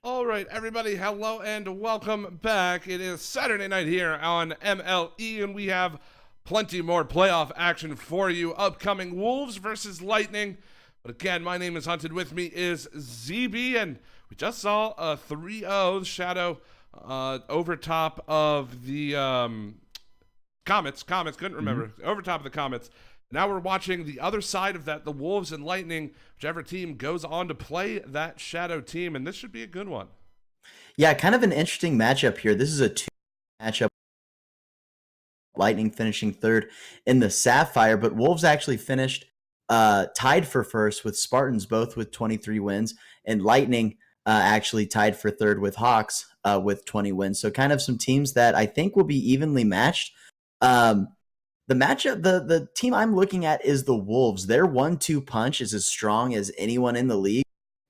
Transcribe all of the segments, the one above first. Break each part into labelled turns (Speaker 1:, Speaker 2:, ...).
Speaker 1: All right, everybody, hello and welcome back. It is Saturday night here on MLE, and we have plenty more playoff action for you. Upcoming Wolves versus Lightning. But again, my name is Hunted. With me is ZB, and we just saw a 3-0 Shadow over top of the Comets, couldn't remember. Over top of the Comets. Now we're watching the other side of that, the Wolves and Lightning, whichever team goes on to play that Shadow team, and this should be a good one.
Speaker 2: Yeah, kind of an interesting matchup here. This is a 2 matchup. Lightning finishing third in the Sapphire, but Wolves actually finished tied for first with Spartans, both with 23 wins, and Lightning actually tied for third with Hawks with 20 wins. So kind of some teams that I think will be evenly matched. The matchup, the team I'm looking at is the Wolves. Their 1-2 punch is as strong as anyone in the league.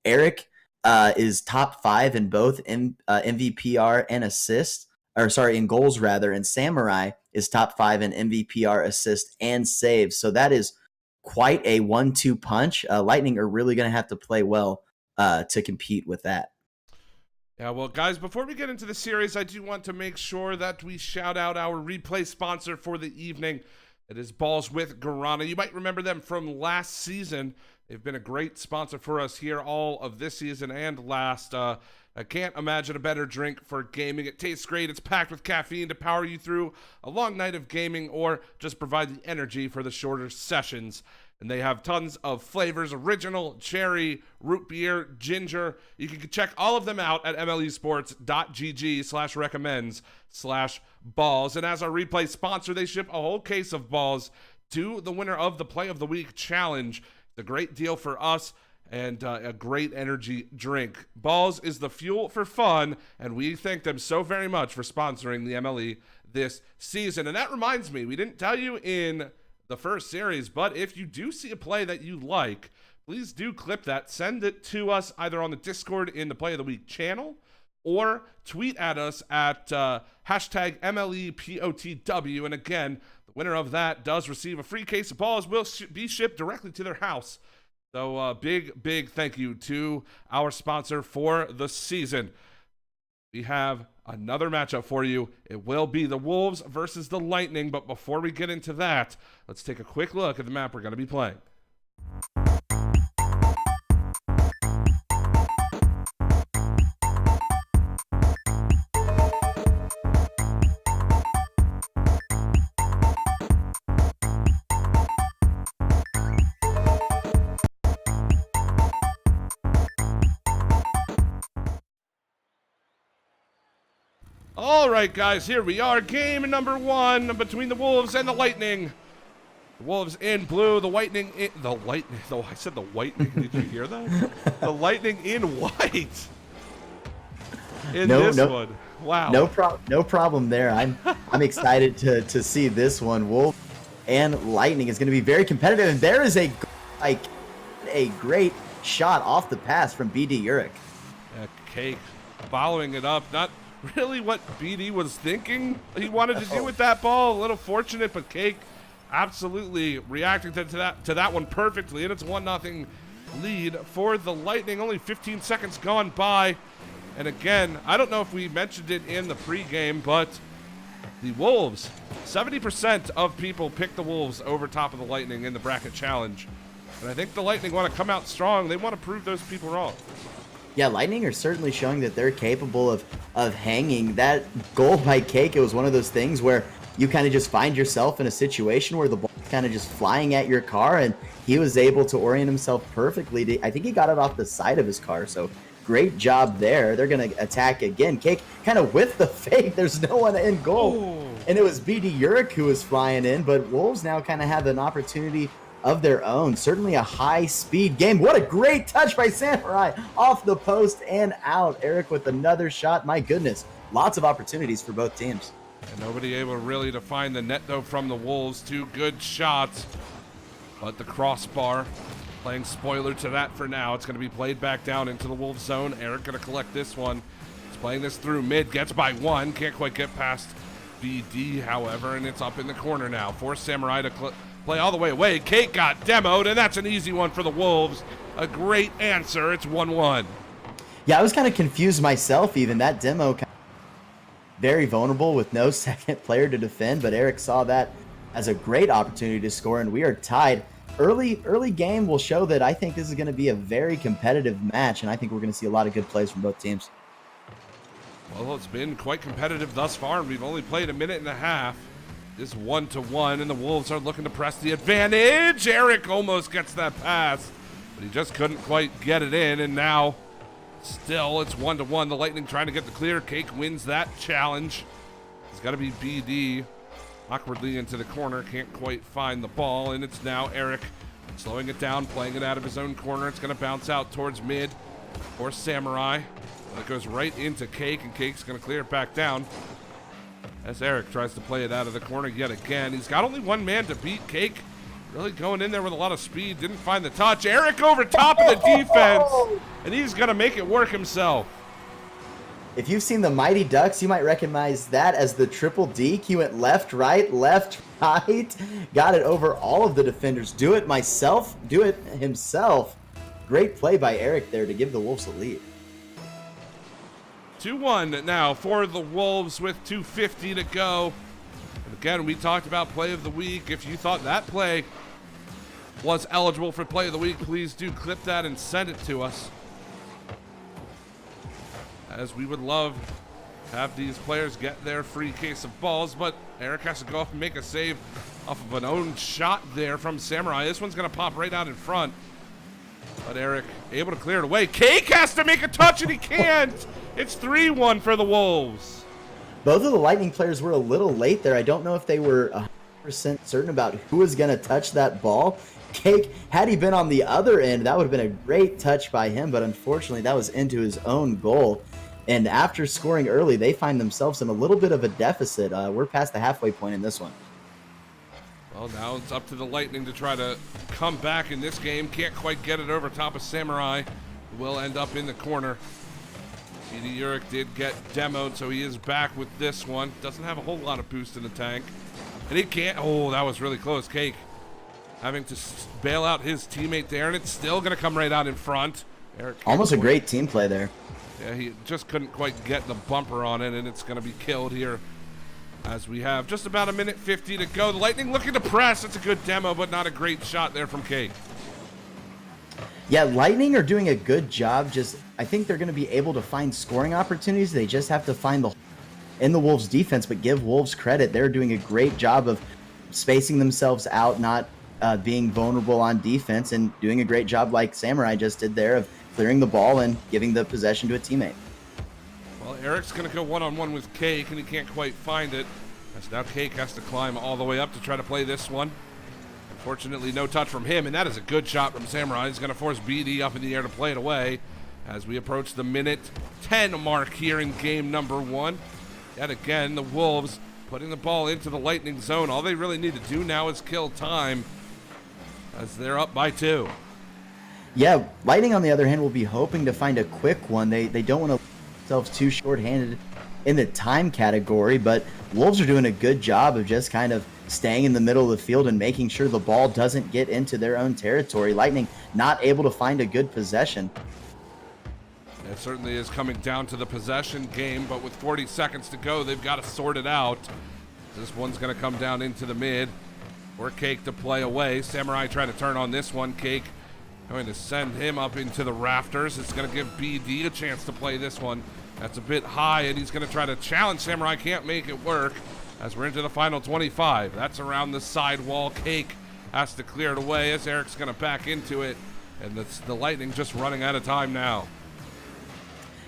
Speaker 2: Eric is top 5 in both MVPR and assists, in goals rather, and Samurai is top 5 in MVPR, assists, and saves. So that is quite a 1-2 punch. Lightning are really going to have to play well to compete with that.
Speaker 1: Yeah, well, guys, before we get into the series, I do want to make sure that we shout out our replay sponsor for the evening. It is Balls with Guarana. You might remember them from last season. They've been a great sponsor for us here all of this season and last. I can't imagine a better drink for gaming. It tastes great. It's packed with caffeine to power you through a long night of gaming or just provide the energy for the shorter sessions. And they have tons of flavors: original, cherry, root beer, ginger. You can check all of them out at mlesports.gg/recommends/balls. And as our replay sponsor, they ship a whole case of balls to the winner of the Play of the Week challenge. It's a great deal for us and a great energy drink. Balls is the fuel for fun, and we thank them so very much for sponsoring the MLE this season. And that reminds me, we didn't tell you in the first series, but if you do see a play that you like, please do clip that, send it to us either on the Discord in the Play of the Week channel, or tweet at us at hashtag MLEPOTW. And again, the winner of that does receive a free case of balls, will be shipped directly to their house. So big thank you to our sponsor for the season. We have another matchup for you. It will be the Wolves versus the Lightning, but before we get into that, let's take a quick look at the map we're going to be playing. All right, guys, here we are. Game number 1 between the Wolves and the Lightning. The Wolves in blue, the Lightning in... I said the Lightning. Did you hear that? The Lightning in white. In this one. Wow.
Speaker 2: No problem there. I'm excited to see this one. Wolves and Lightning is going to be very competitive, and there is a great shot off the pass from BD Uric.
Speaker 1: Cake following it up. Not really what BD was thinking he wanted to do with that ball. A little fortunate, but Cake absolutely reacting to that one perfectly, and it's 1-0 lead for the Lightning. Only 15 seconds gone by, and again, I don't know if we mentioned it in the pregame, but the Wolves, 70% of people picked the Wolves over top of the Lightning in the bracket challenge, and I think the Lightning want to come out strong. They want to prove those people wrong.
Speaker 2: Yeah, Lightning are certainly showing that they're capable of hanging. That goal by Cake, it was one of those things where you kind of just find yourself in a situation where the ball is kind of just flying at your car, and he was able to orient himself perfectly. I think he got it off the side of his car, so great job there. They're going to attack again. Cake kind of with the fake. There's no one in goal. Ooh. And it was BD Uric who was flying in, but Wolves now kind of have an opportunity of their own. Certainly a high-speed game. What a great touch by Samurai off the post and out. Eric with another shot. My goodness, lots of opportunities for both teams.
Speaker 1: And nobody able really to find the net, though, from the Wolves. 2 good shots, but the crossbar playing spoiler to that for now. It's going to be played back down into the Wolves zone. Eric going to collect this one. He's playing this through mid, gets by 1, can't quite get past BD, however, and it's up in the corner now. Force Samurai to play all the way away. Cake got demoed, and that's an easy one for the Wolves. A great answer. It's 1-1.
Speaker 2: Yeah, I was kind of confused myself even. That demo very vulnerable with no second player to defend, but Eric saw that as a great opportunity to score, and we are tied. Early game will show that I think this is going to be a very competitive match, and I think we're going to see a lot of good plays from both teams.
Speaker 1: Well, it's been quite competitive thus far, and we've only played a minute and a half. This 1-1, and the Wolves are looking to press the advantage. Eric almost gets that pass, but he just couldn't quite get it in, and now still it's 1-1. The Lightning trying to get the clear. Cake wins that challenge. It's got to be BD. Awkwardly into the corner, can't quite find the ball, and it's now Eric slowing it down, playing it out of his own corner. It's going to bounce out towards mid or Samurai. It goes right into Cake, and Cake's going to clear it back down as Eric tries to play it out of the corner yet again. He's got only one man to beat. Cake really going in there with a lot of speed, didn't find the touch. Eric over top of the defense, and he's going to make it work himself.
Speaker 2: If you've seen the Mighty Ducks, you might recognize that as the triple deke. He went left, right, got it over all of the defenders. Do it himself. Great play by Eric there to give the Wolves a lead.
Speaker 1: 2-1 now for the Wolves with 2:50 to go. And again, we talked about play of the week. If you thought that play was eligible for play of the week, please do clip that and send it to us, as we would love to have these players get their free case of balls. But Eric has to go up and make a save off of an own shot there from Samurai. This one's going to pop right out in front, but Eric able to clear it away. Cake has to make a touch, and he can't. It's 3-1 for the Wolves.
Speaker 2: Both of the Lightning players were a little late there. I don't know if they were 100% certain about who was going to touch that ball. Cake, had he been on the other end, that would have been a great touch by him, but unfortunately that was into his own goal. And after scoring early, they find themselves in a little bit of a deficit. We're past the halfway point in this one.
Speaker 1: Well, now it's up to the Lightning to try to come back in this game. Can't quite get it over top of Samurai. Will end up in the corner. BD Uric did get demoed, so he is back with this one. Doesn't have a whole lot of boost in the tank. And he can't. Oh, that was really close. Cake having to bail out his teammate there, and it's still going to come right out in front. Eric
Speaker 2: almost a great team play there.
Speaker 1: Yeah, he just couldn't quite get the bumper on it, and it's going to be killed here as we have just about a minute 50 to go. The Lightning looking to press. It's a good demo, but not a great shot there from Cake.
Speaker 2: Yeah, Lightning are doing a good job. I think they're going to be able to find scoring opportunities. They just have to find in the Wolves defense, but give Wolves credit. They're doing a great job of spacing themselves out, not being vulnerable on defense, and doing a great job like Samurai just did there of clearing the ball and giving the possession to a teammate.
Speaker 1: Well, Eric's going to go one-on-one with Cake, and he can't quite find it. As now Cake has to climb all the way up to try to play this one. Unfortunately, no touch from him, and that is a good shot from Samurai. He's going to force BD up in the air to play it away as we approach the minute 10 mark here in game number 1. Yet again, the Wolves putting the ball into the Lightning zone. All they really need to do now is kill time as they're up by 2.
Speaker 2: Yeah, Lightning, on the other hand, will be hoping to find a quick one. They don't want to leave themselves too short-handed in the time category, but Wolves are doing a good job of just kind of staying in the middle of the field and making sure the ball doesn't get into their own territory. Lightning not able to find a good possession.
Speaker 1: It certainly is coming down to the possession game, but with 40 seconds to go, they've got to sort it out. This one's going to come down into the mid for Cake to play away. Samurai trying to turn on this one. Cake going to send him up into the rafters. It's going to give BD a chance to play this one. That's a bit high, and he's going to try to challenge Samurai. Can't make it work as we're into the final 25. That's around the side wall. Cake has to clear it away as Eric's going to back into it, and the Lightning just running out of time now.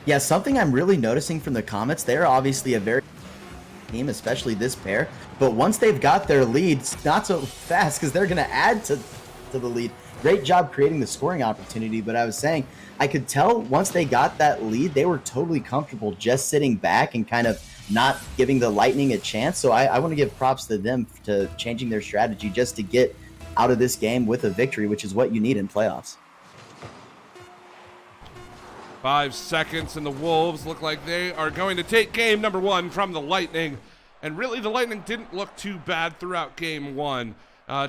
Speaker 2: Yeah, something I'm really noticing from the Comets, they're obviously a very team, especially this pair, but once they've got their lead, it's not so fast because they're going to add to the lead. Great job creating the scoring opportunity, but I was saying, I could tell once they got that lead, they were totally comfortable just sitting back and kind of not giving the Lightning a chance. So I want to give props to them to changing their strategy just to get out of this game with a victory, which is what you need in playoffs.
Speaker 1: 5 seconds, and the Wolves look like they are going to take game number 1 from the Lightning. And really, the Lightning didn't look too bad throughout game 1.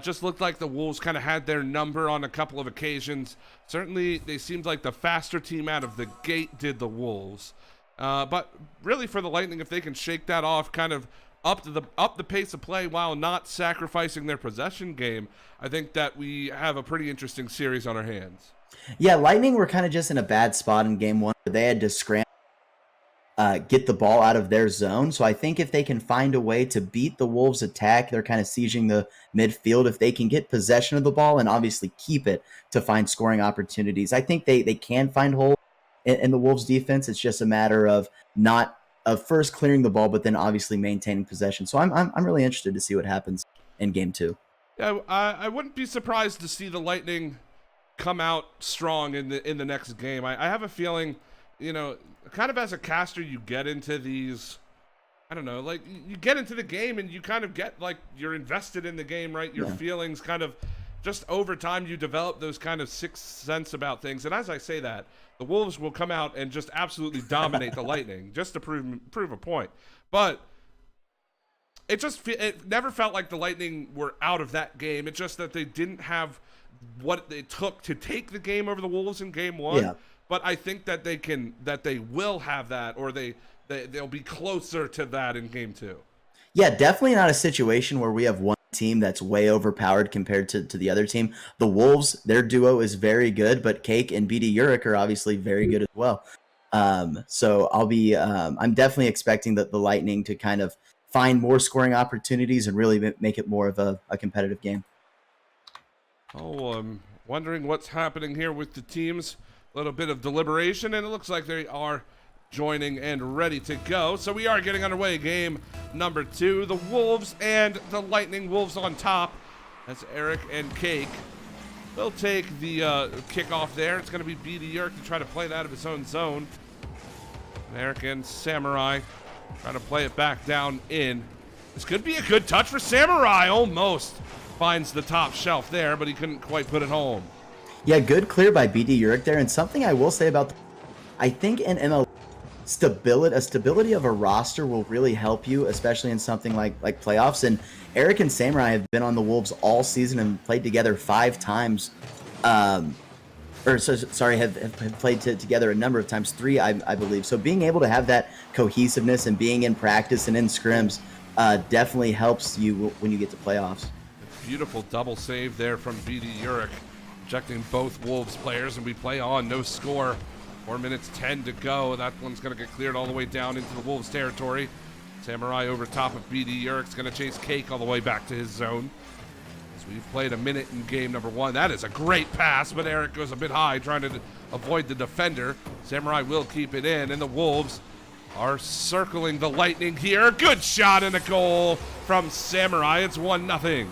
Speaker 1: Just looked like the Wolves kind of had their number on a couple of occasions. Certainly, they seemed like the faster team out of the gate did the Wolves. But really for the Lightning, if they can shake that off, kind of up the pace of play while not sacrificing their possession game, I think that we have a pretty interesting series on our hands.
Speaker 2: Yeah, Lightning were kind of just in a bad spot in game one where they had to scramble, get the ball out of their zone. So I think if they can find a way to beat the Wolves' attack, they're kind of sieging the midfield. If they can get possession of the ball and obviously keep it to find scoring opportunities, I think they can find holes in the Wolves' defense. It's just a matter of first clearing the ball, but then obviously maintaining possession. So I'm really interested to see what happens in game two.
Speaker 1: Yeah, I wouldn't be surprised to see the Lightning come out strong in the next game. I have a feeling, kind of as a caster, you get into these, I don't know, like you get into the game and you kind of get like you're invested in the game, right? Your feelings kind of just over time you develop those kind of sixth sense about things. And as I say that, the Wolves will come out and just absolutely dominate the Lightning just to prove a point. But it never felt like the Lightning were out of that game. It's just that they didn't have what it took to take the game over the Wolves in game one. Yeah. But I think that they will have that, or they'll be closer to that in game two.
Speaker 2: Yeah, definitely not a situation where we have one team that's way overpowered compared to the other team. The Wolves, their duo is very good, but Cake and BD Uric are obviously very good as well. So I'm definitely expecting that the Lightning to kind of find more scoring opportunities and really make it more of a competitive game.
Speaker 1: Oh, I'm wondering what's happening here with the teams. A little bit of deliberation, and it looks like they are joining and ready to go. So we are getting underway. Game number 2. The Wolves and the Lightning. Wolves on top. That's Eric and Cake. They'll take the kickoff there. It's going to be BD Yerk to try to play it out of his own zone. And Eric and Samurai trying to play it back down in. This could be a good touch for Samurai. Almost finds the top shelf there, but he couldn't quite put it home.
Speaker 2: Yeah, good clear by BD Uric there. And something I will say about I think in MLE, stability of a roster will really help you, especially in something like playoffs. And Eric and Samurai have been on the Wolves all season and played together 5 times. Have played together a number of times, 3, I believe. So being able to have that cohesiveness and being in practice and in scrims definitely helps you when you get to playoffs.
Speaker 1: Beautiful double save there from BD Uric, ejecting both Wolves players, and we play on, no score. 4 minutes 10 to go. That one's going to get cleared all the way down into the Wolves territory. Samurai over top of BD Uric's going to chase Cake all the way back to his zone. So we've played a minute in game number 1. That is a great pass, but Eric goes a bit high trying to avoid the defender. Samurai will keep it in, and the Wolves are circling the Lightning here. Good shot and a goal from Samurai. It's 1-0.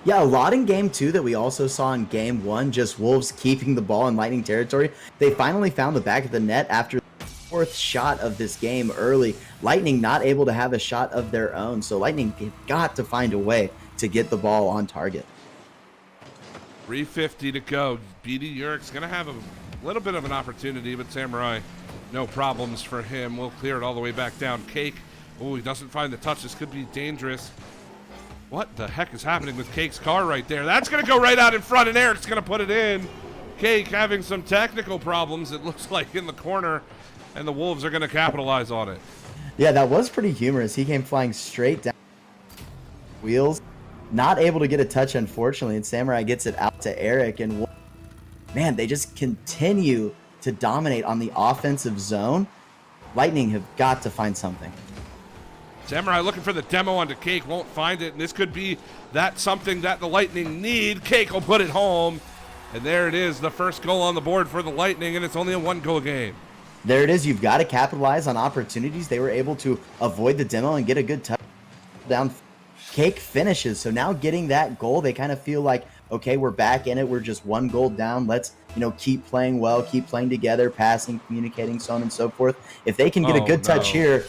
Speaker 2: Yeah, a lot in game 2 that we also saw in game 1, just Wolves keeping the ball in Lightning territory. They finally found the back of the net after the 4th shot of this game early. Lightning not able to have a shot of their own, so Lightning got to find a way to get the ball on target.
Speaker 1: 3:50 to go. BD Uric's going to have a little bit of an opportunity, but Samurai, no problems for him. We'll clear it all the way back down. Cake, oh, he doesn't find the touch. This could be dangerous. What the heck is happening with Cake's car right there? That's going to go right out in front, and Eric's going to put it in. Cake having some technical problems, it looks like, in the corner, and the Wolves are going to capitalize on it.
Speaker 2: Yeah, that was pretty humorous. He came flying straight down wheels. Not able to get a touch, unfortunately, and Samurai gets it out to Eric. And, man, they just continue to dominate on the offensive zone. Lightning have got to find something.
Speaker 1: Samurai looking for the demo onto Cake, won't find it, and this could be that something that the Lightning need. Cake will put it home, and there it is, the first goal on the board for the Lightning, and it's only a 1-goal game.
Speaker 2: There it is. You've got to capitalize on opportunities. They were able to avoid the demo and get a good touch down. Cake finishes, so now getting that goal, they kind of feel like, okay, we're back in it. We're just 1 goal down. Let's, keep playing well, keep playing together, passing, communicating, so on and so forth. If they can get a good touch here,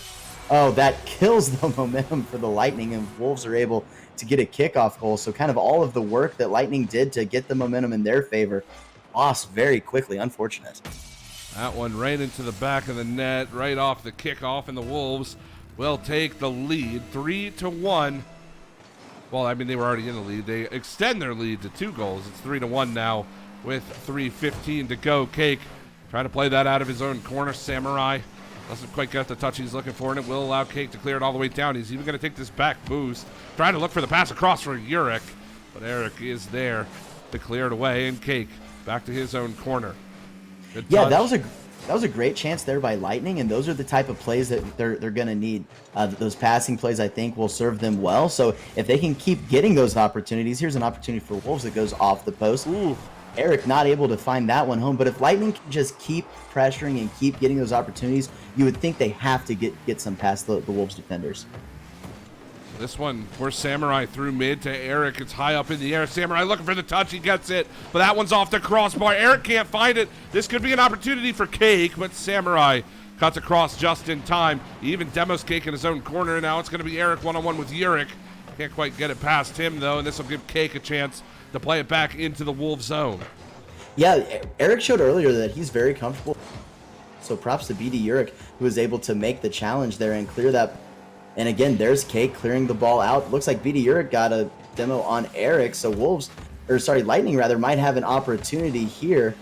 Speaker 2: that kills the momentum for the Lightning, and Wolves are able to get a kickoff goal. So kind of all of the work that Lightning did to get the momentum in their favor lost very quickly. Unfortunate.
Speaker 1: That one right into the back of the net, right off the kickoff, and the Wolves will take the lead 3-1. Well, I mean, they were already in the lead. They extend their lead to 2 goals. It's 3-1 now with 3:15 to go. Cake trying to play that out of his own corner. Samurai doesn't quite get the touch he's looking for, and it will allow Cake to clear it all the way down. He's even going to take this back boost, trying to look for the pass across for Uric, but Eric is there to clear it away, and Cake back to his own corner. Good
Speaker 2: Yeah,
Speaker 1: touch.
Speaker 2: that was a great chance there by Lightning, and those are the type of plays that they're going to need. Those passing plays, I think, will serve them well. So if they can keep getting those opportunities, here's an opportunity for Wolves that goes off the post.
Speaker 1: Ooh.
Speaker 2: Eric not able to find that one home, but if Lightning can just keep pressuring and keep getting those opportunities, you would think they have to get some past the Wolves defenders.
Speaker 1: This one, where Samurai through mid to Eric. It's high up in the air. Samurai looking for the touch. He gets it, but that one's off the crossbar. Eric can't find it. This could be an opportunity for Cake, but Samurai cuts across just in time. He even demos Cake in his own corner. Now it's going to be Eric one-on-one with Uric. Can't quite get it past him, though, and this will give Cake a chance to play it back into the Wolves zone.
Speaker 2: Yeah, Eric showed earlier that he's very comfortable. So props to BD Uric, who was able to make the challenge there and clear that. And again, there's Cake clearing the ball out. Looks like BD Uric got a demo on Eric, so Lightning rather might have an opportunity here.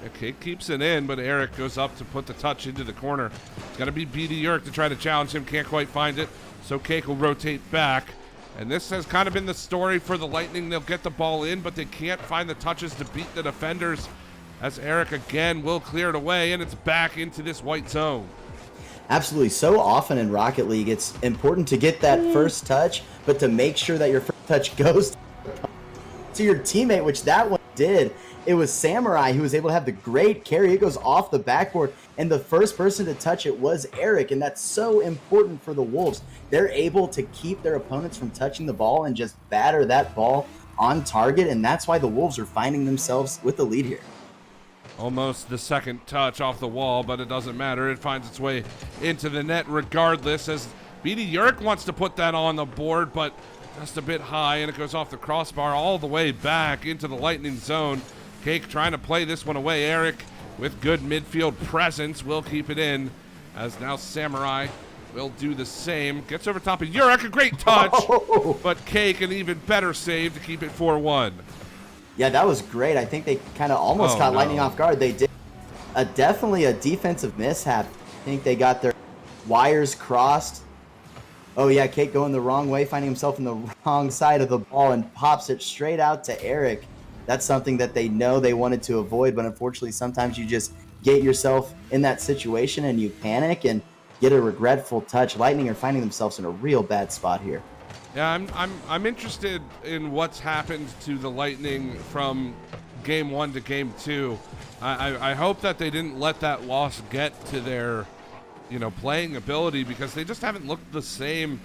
Speaker 1: Yeah, Cake keeps it in, but Eric goes up to put the touch into the corner. It's got to be BD Uric to try to challenge him. Can't quite find it, so Cake will rotate back. And this has kind of been the story for the Lightning. They'll get the ball in, but they can't find the touches to beat the defenders, as Eric again will clear it away, and it's back into this white zone.
Speaker 2: Absolutely. So often in Rocket League, it's important to get that first touch, but to make sure that your first touch goes to your teammate, which that one did. It was Samurai who was able to have the great carry. It goes off the backboard, and the first person to touch it was Eric, and that's so important for the Wolves. They're able to keep their opponents from touching the ball and just batter that ball on target, and that's why the Wolves are finding themselves with the lead here.
Speaker 1: Almost the second touch off the wall, but it doesn't matter. It finds its way into the net regardless, as BD Uric wants to put that on the board, but just a bit high, and it goes off the crossbar all the way back into the Lightning zone. Cake trying to play this one away. Eric, with good midfield presence, will keep it in, as now Samurai will do the same. Gets over top of Uric, a great touch, but Cake an even better save to keep it 4-1.
Speaker 2: Yeah, that was great. I think they kind of almost caught Lightning off guard. They did. Definitely a defensive mishap. I think they got their wires crossed. Oh, yeah, Cake going the wrong way, finding himself in the wrong side of the ball, and pops it straight out to Eric. That's something that they know they wanted to avoid, but unfortunately sometimes you just get yourself in that situation and you panic and get a regretful touch. Lightning are finding themselves in a real bad spot here.
Speaker 1: Yeah, I'm interested in what's happened to the Lightning from game 1 to game 2. I hope that they didn't let that loss get to their, playing ability, because they just haven't looked the same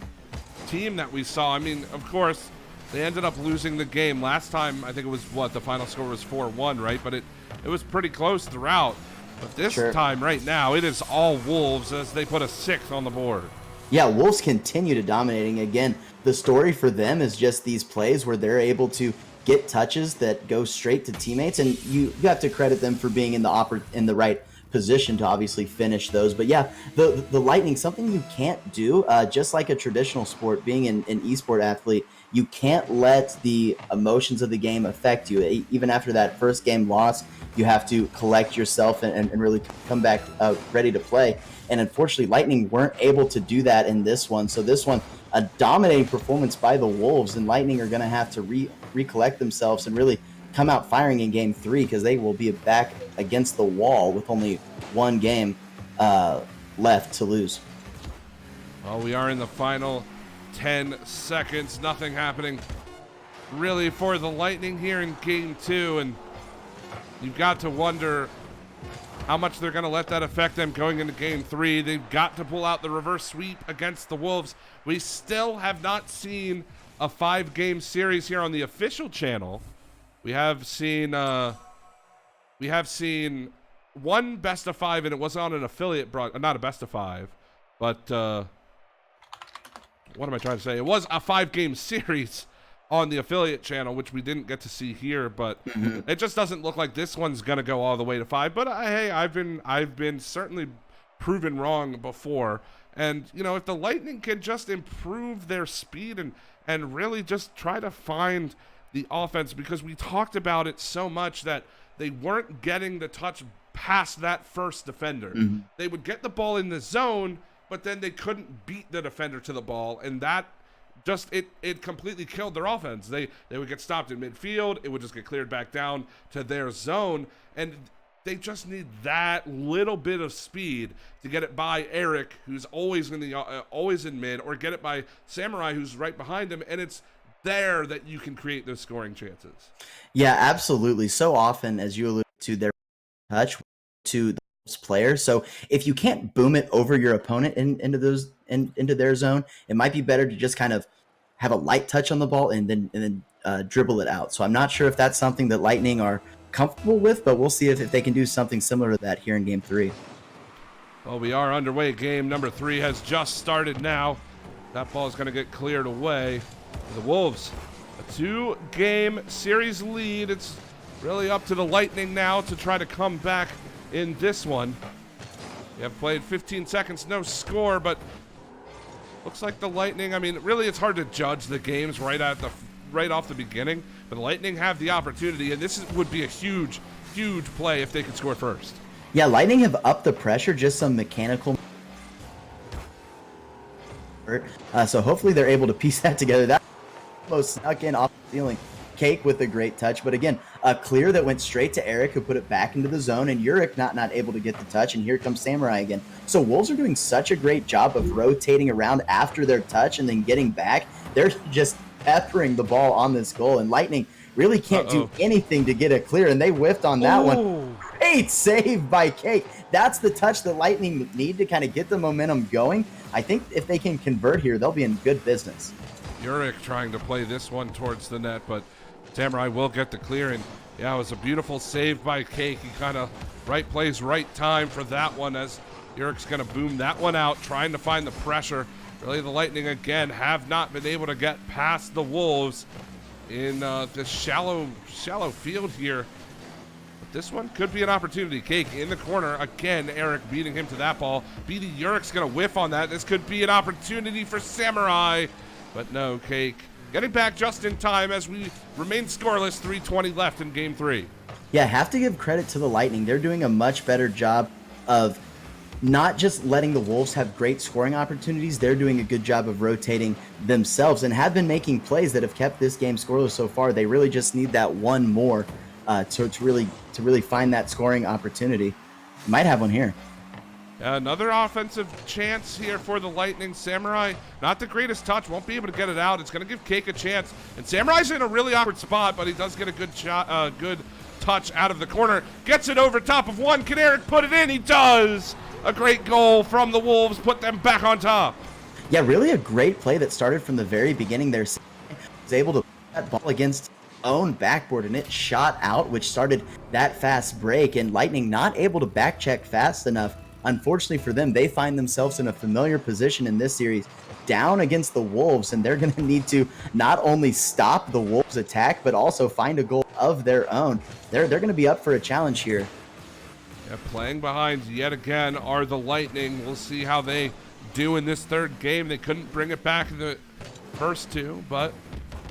Speaker 1: team that we saw. I mean, of course, they ended up losing the game last time. I think it was the final score was 4-1, right? But it was pretty close throughout. But this time right now, it is all Wolves, as they put a 6th on the board.
Speaker 2: Yeah, Wolves continue to dominating. Again, the story for them is just these plays where they're able to get touches that go straight to teammates, and you have to credit them for being in the right position to obviously finish those. But yeah, the Lightning, something you can't do, just like a traditional sport, being an esport athlete, you can't let the emotions of the game affect you. Even after that first game loss, you have to collect yourself and really come back ready to play. And unfortunately, Lightning weren't able to do that in this one. So this one, a dominating performance by the Wolves, and Lightning are going to have to recollect themselves and really come out firing in game 3, because they will be back against the wall with only one game left to lose.
Speaker 1: Well, we are in the final 10 seconds. Nothing happening really for the Lightning here in game 2, and you've got to wonder how much they're going to let that affect them going into game 3. They've got to pull out the reverse sweep against the Wolves. We still have not seen a 5-game series here on the official channel. We have seen one best of 5, and it was on an affiliate not a best of 5, but what am I trying to say? It was a 5-game series on the affiliate channel, which we didn't get to see here, but it just doesn't look like this one's gonna go all the way to 5. But hey, I've been certainly proven wrong before, and if the Lightning can just improve their speed and really just try to find the offense, because we talked about it so much that they weren't getting the touch past that first defender. They would get the ball in the zone, but then they couldn't beat the defender to the ball, and that just it completely killed their offense. They would get stopped in midfield, it would just get cleared back down to their zone, and they just need that little bit of speed to get it by Eric, who's always in mid, or get it by Samurai, who's right behind him, and it's there that you can create those scoring chances.
Speaker 2: Yeah, absolutely. So often, as you alluded to, their touch to the player. So if you can't boom it over your opponent into their zone, it might be better to just kind of have a light touch on the ball and then dribble it out. So I'm not sure if that's something that Lightning are comfortable with, but we'll see if they can do something similar to that here in Game 3.
Speaker 1: Well, we are underway. Game number 3 has just started now. That ball is going to get cleared away. The Wolves, a 2-game series lead. It's really up to the Lightning now to try to come back in this one. We have played 15 seconds, no score, but looks like the Lightning, I mean, really it's hard to judge the games right off the beginning, but the Lightning have the opportunity, and this would be a huge play if they could score first. Yeah,
Speaker 2: Lightning have upped the pressure, just some mechanical. So hopefully they're able to piece that together. That almost snuck in off the ceiling. Cake with a great touch, but again, a clear that went straight to Eric, who put it back into the zone, and Uric not able to get the touch, and here comes Samurai again. So Wolves are doing such a great job of rotating around after their touch and then getting back. They're just peppering the ball on this goal, and Lightning really can't do anything to get it clear, and they whiffed on that one. Great save by Cake. That's the touch that Lightning need to kind of get the momentum going. I think if they can convert here, they'll be in good business.
Speaker 1: Uric trying to play this one towards the net, but Samurai will get the clear, and yeah, it was a beautiful save by Cake. He kind of right place, right time for that one, as Uric's going to boom that one out, trying to find the pressure. Really, the Lightning, again, have not been able to get past the Wolves in this shallow field here. But this one could be an opportunity. Cake in the corner. Again, Eric beating him to that ball. BD Uric's going to whiff on that. This could be an opportunity for Samurai. But no, Cake getting back just in time as we remain scoreless, 3:20 left in Game 3.
Speaker 2: Yeah, have to give credit to the Lightning. They're doing a much better job of not just letting the Wolves have great scoring opportunities. They're doing a good job of rotating themselves and have been making plays that have kept this game scoreless so far. They really just need that one more to really find that scoring opportunity. Might have one here.
Speaker 1: Another offensive chance here for the Lightning. Samurai, not the greatest touch, won't be able to get it out. It's going to give Cake a chance. And Samurai's in a really awkward spot, but he does get a good shot, good touch out of the corner. Gets it over top of one. Can Eric put it in? He does. A great goal from the Wolves, put them back on top.
Speaker 2: Yeah, really a great play that started from the very beginning there. Was able to put that ball against own backboard, and it shot out, which started that fast break, and Lightning not able to back check fast enough. Unfortunately for them, they find themselves in a familiar position in this series, down against the Wolves, and they're going to need to not only stop the Wolves' attack, but also find a goal of their own. They're going to be up for a challenge here.
Speaker 1: Yeah, playing behind yet again are the Lightning. We'll see how they do in this third game. They couldn't bring it back in the first two, but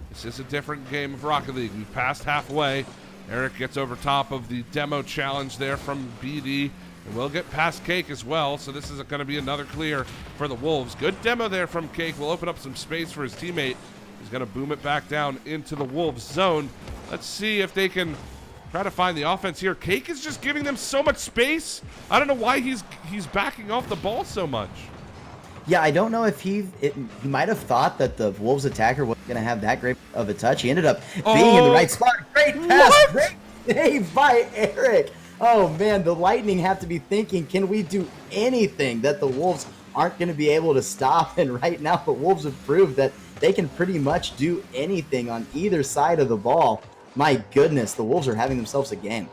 Speaker 1: this is a different game of Rocket League. We passed halfway. Eric gets over top of the demo challenge there from BD. And we'll get past Cake as well, so this is going to be another clear for the Wolves. Good demo there from Cake. Will open up some space for his teammate. He's going to boom it back down into the Wolves zone. Let's see if they can try to find the offense here. Cake is just giving them so much space. I don't know why he's backing off the ball so much.
Speaker 2: Yeah, I don't know if he might have thought that the Wolves attacker wasn't going to have that great of a touch. He ended up being in the right spot. Great pass. What? Great save by Eric. Oh, man, the Lightning have to be thinking, can we do anything that the Wolves aren't going to be able to stop? And right now, the Wolves have proved that they can pretty much do anything on either side of the ball. My goodness, the Wolves are having themselves a game.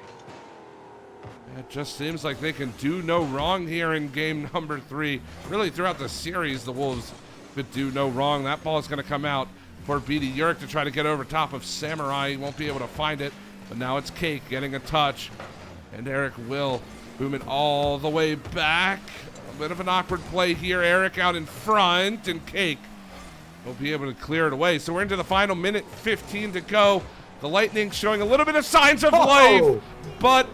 Speaker 1: It just seems like they can do no wrong here in game number 3. Really, throughout the series, the Wolves could do no wrong. That ball is going to come out for BD Uric to try to get over top of Samurai. He won't be able to find it, but now it's Cake getting a touch. And Eric will boom it all the way back. A bit of an awkward play here. Eric out in front, and Cake will be able to clear it away. So we're into the final minute 15 to go. The Lightning showing a little bit of signs of life, but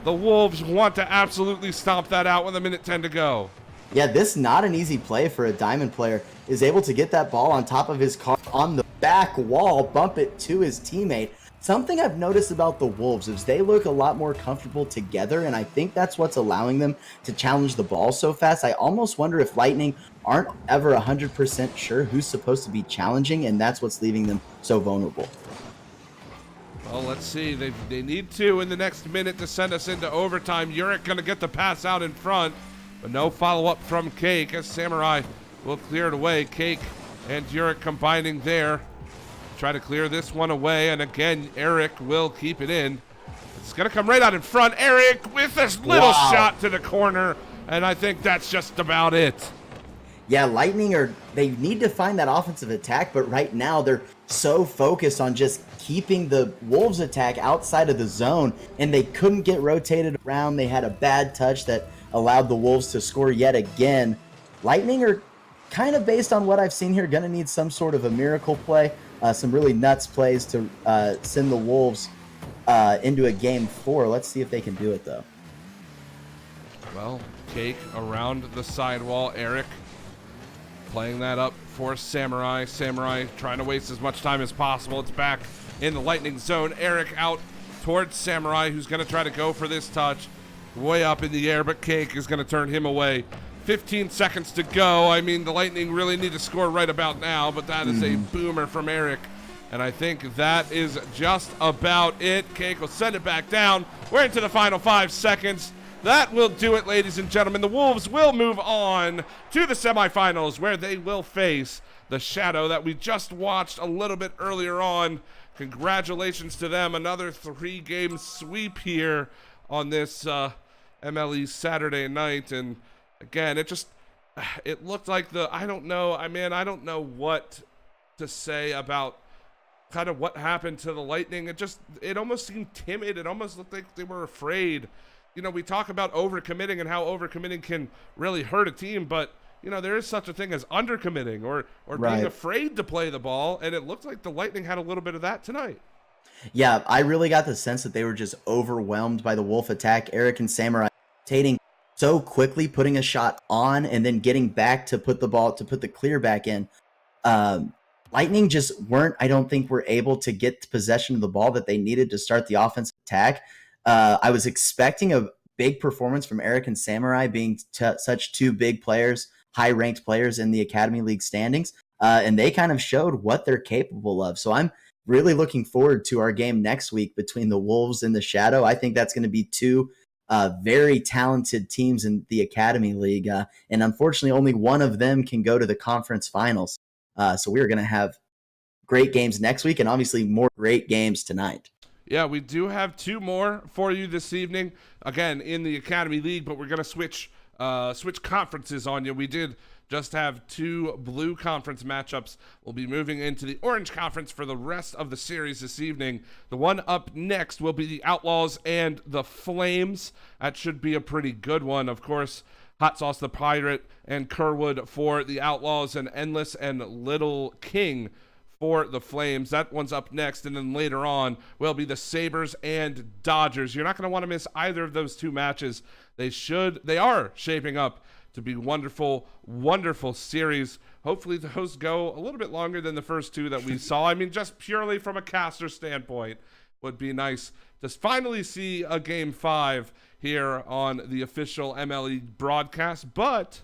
Speaker 1: the Wolves want to absolutely stomp that out with a minute 10 to go.
Speaker 2: Yeah, this not an easy play for a Diamond player. Is able to get that ball on top of his car on the back wall, bump it to his teammate. Something I've noticed about the Wolves is they look a lot more comfortable together, and I think that's what's allowing them to challenge the ball so fast. I almost wonder if Lightning aren't ever 100% sure who's supposed to be challenging, and that's what's leaving them so vulnerable.
Speaker 1: Well, let's see. They need to in the next minute to send us into overtime. Uric going to get the pass out in front, but no follow-up from Cake as Samurai will clear it away. Cake and Uric combining there. Try to clear this one away, and again, Eric will keep it in. It's going to come right out in front. Eric with this little shot to the corner, and I think that's just about it.
Speaker 2: Yeah, Lightning they need to find that offensive attack, but right now they're so focused on just keeping the Wolves attack outside of the zone, and they couldn't get rotated around. They had a bad touch that allowed the Wolves to score yet again. Lightning are kind of, based on what I've seen here, going to need some sort of a miracle play, some really nuts plays to send the Wolves into a game 4. Let's see if they can do it, though.
Speaker 1: Well, Cake around the sidewall. Eric playing that up for Samurai. Samurai trying to waste as much time as possible. It's back in the Lightning zone. Eric out towards Samurai, who's going to try to go for this touch. Way up in the air, but Cake is going to turn him away. 15 seconds to go. I mean, the Lightning really need to score right about now, but that is a boomer from Eric. And I think that is just about it. Cake will send it back down. We're into the final 5 seconds. That will do it, ladies and gentlemen. The Wolves will move on to the semifinals, where they will face the Shadow that we just watched a little bit earlier on. Congratulations to them. Another 3-game sweep here on this MLE Saturday night. And again, it looked like I don't know what to say about kind of what happened to the Lightning. It almost seemed timid. It almost looked like they were afraid. You know, we talk about overcommitting and how overcommitting can really hurt a team, but you know, there is such a thing as undercommitting or being afraid to play the ball, and it looked like the Lightning had a little bit of that tonight.
Speaker 2: Yeah, I really got the sense that they were just overwhelmed by the Wolf attack. Eric and Samurai rotating so quickly, putting a shot on and then getting back to put the clear back in. Lightning just I don't think were able to get possession of the ball that they needed to start the offensive attack. I was expecting a big performance from Eric and Samurai, being such 2 big players, high-ranked players in the Academy League standings, and they kind of showed what they're capable of. So I'm really looking forward to our game next week between the Wolves and the Shadow. I think that's going to be 2 very talented teams in the Academy League, and unfortunately only one of them can go to the conference finals. So we're going to have great games next week, and obviously more great games tonight.
Speaker 1: Yeah, we do have 2 more for you this evening, again, in the Academy League, but we're going to switch conferences on you. We did just have 2 blue conference matchups. We'll be moving into the orange conference for the rest of the series this evening. The one up next will be the Outlaws and the Flames. That should be a pretty good one. Of course, Hot Sauce the Pirate and Kerwood for the Outlaws, and Endless and Little King for the Flames. That one's up next, and then later on will be the Sabres and Dodgers. You're not going to want to miss either of those 2 matches. They are shaping up to be wonderful, wonderful series. Hopefully those go a little bit longer than the first 2 that we saw. I mean, just purely from a caster standpoint, would be nice to finally see a game 5 here on the official MLE broadcast, but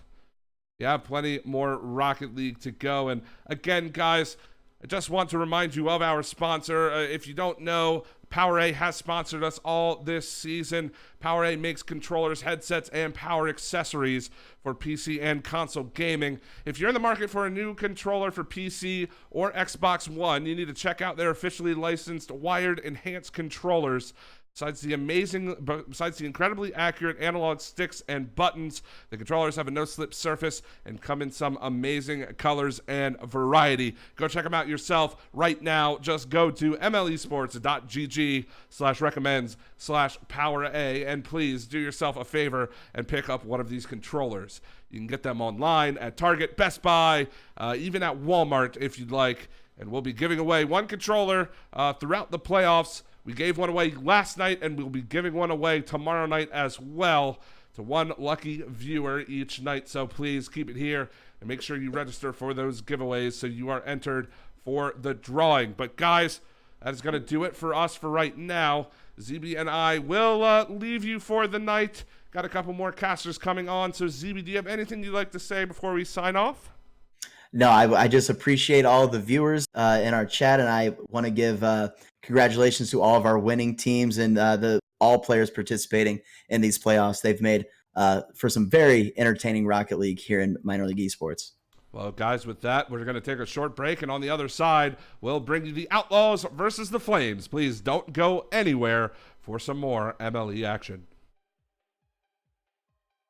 Speaker 1: you have plenty more Rocket League to go. And again, guys, I just want to remind you of our sponsor. If you don't know, PowerA has sponsored us all this season. PowerA makes controllers, headsets, and power accessories for PC and console gaming. If you're in the market for a new controller for PC or Xbox One, you need to check out their officially licensed wired enhanced controllers. Besides the incredibly accurate analog sticks and buttons, the controllers have a no-slip surface and come in some amazing colors and variety. Go check them out yourself right now. Just go to mlesports.gg/recommends/PowerA, and please do yourself a favor and pick up one of these controllers. You can get them online at Target, Best Buy, even at Walmart if you'd like. And we'll be giving away one controller throughout the playoffs. We gave one away last night, and we'll be giving one away tomorrow night as well to one lucky viewer each night. So please keep it here and make sure you register for those giveaways so you are entered for the drawing. But guys, that is going to do it for us for right now. ZB and I will leave you for the night. Got a couple more casters coming on. So ZB, do you have anything you'd like to say before we sign off?
Speaker 2: No, I just appreciate all the viewers in our chat, and I want to give congratulations to all of our winning teams and all players participating in these playoffs. They've made for some very entertaining Rocket League here in minor league esports.
Speaker 1: Well, guys, with that, we're going to take a short break, and on the other side, we'll bring you the Outlaws versus the Flames. Please don't go anywhere for some more MLE action.